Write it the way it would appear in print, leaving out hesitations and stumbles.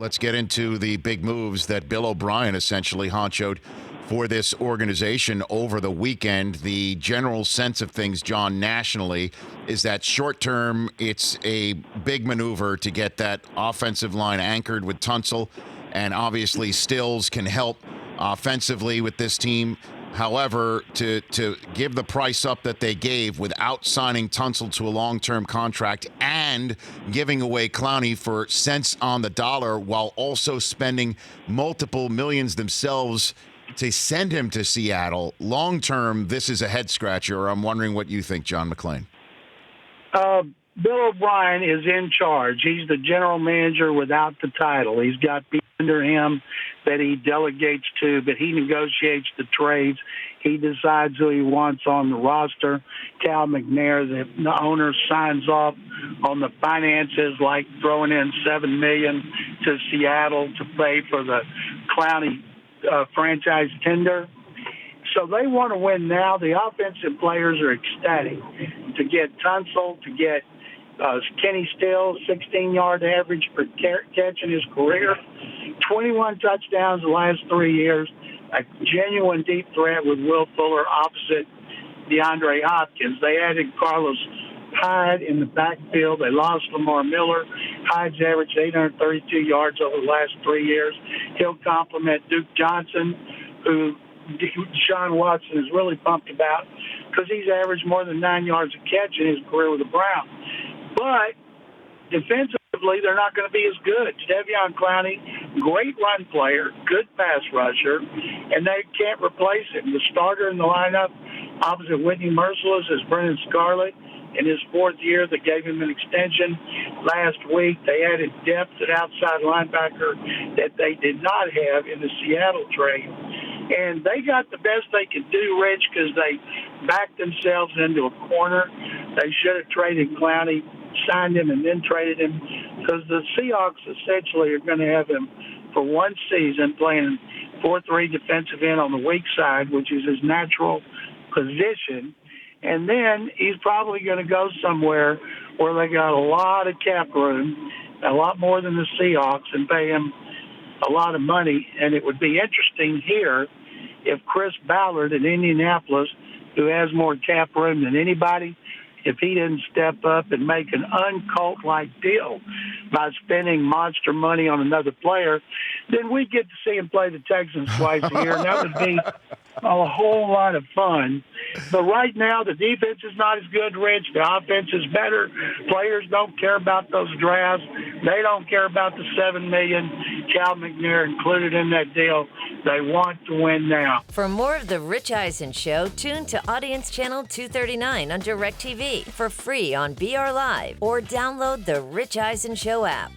Let's get into the big moves that Bill O'Brien essentially honchoed for this organization over the weekend. The general sense of things, John, nationally, is that short term, it's a big maneuver to get that offensive line anchored with Tunsil, and obviously Stills can help offensively with this team. However, to give the price up that they gave without signing Tunsil to a long-term contract and giving away Clowney for cents on the dollar while also spending multiple millions themselves to send him to Seattle, long-term, this is a head-scratcher. I'm wondering what you think, John McClain. Bill O'Brien is in charge. He's the general manager without the title. He's got people under him that he delegates to, but he negotiates the trades. He decides who he wants on the roster. Cal McNair, the owner, signs off on the finances, like throwing in $7 million to Seattle to pay for the Clowney franchise tender. So they want to win now. The offensive players are ecstatic to get Tunsil, to get Kenny Stills, 16-yard average per catch in his career, 21 touchdowns the last 3 years, a genuine deep threat with Will Fuller opposite DeAndre Hopkins. They added Carlos Hyde in the backfield. They lost Lamar Miller. Hyde's averaged 832 yards over the last 3 years. He'll complement Duke Johnson, who Deshaun Watson is really pumped about because he's averaged more than 9 yards a catch in his career with the Browns. But defensively, they're not going to be as good. Jadeveon Clowney, great run player, good pass rusher, and they can't replace him. The starter in the lineup opposite Whitney Mercilus is Brennan Scarlett. In his fourth year, they gave him an extension last week. They added depth at outside linebacker that they did not have in the Seattle trade. And they got the best they could do, Rich, because they backed themselves into a corner. They should have traded Clowney, signed him, and then traded him, because the Seahawks essentially are going to have him for one season playing 4-3 defensive end on the weak side, which is his natural position. And then he's probably going to go somewhere where they got a lot of cap room, a lot more than the Seahawks, and pay him a lot of money. And it would be interesting here if Chris Ballard in Indianapolis, who has more cap room than anybody, if he didn't step up and make an uncult-like deal by spending monster money on another player, then we get to see him play the Texans twice a year, and that would be a whole lot of fun. But right now, the defense is not as good, Rich. The offense is better. Players don't care about those drafts. They don't care about the $7 million Cal McNair included in that deal. They want to win now. For more of The Rich Eisen Show, tune to Audience Channel 239 on DirecTV for free on BR Live or download the Rich Eisen Show app.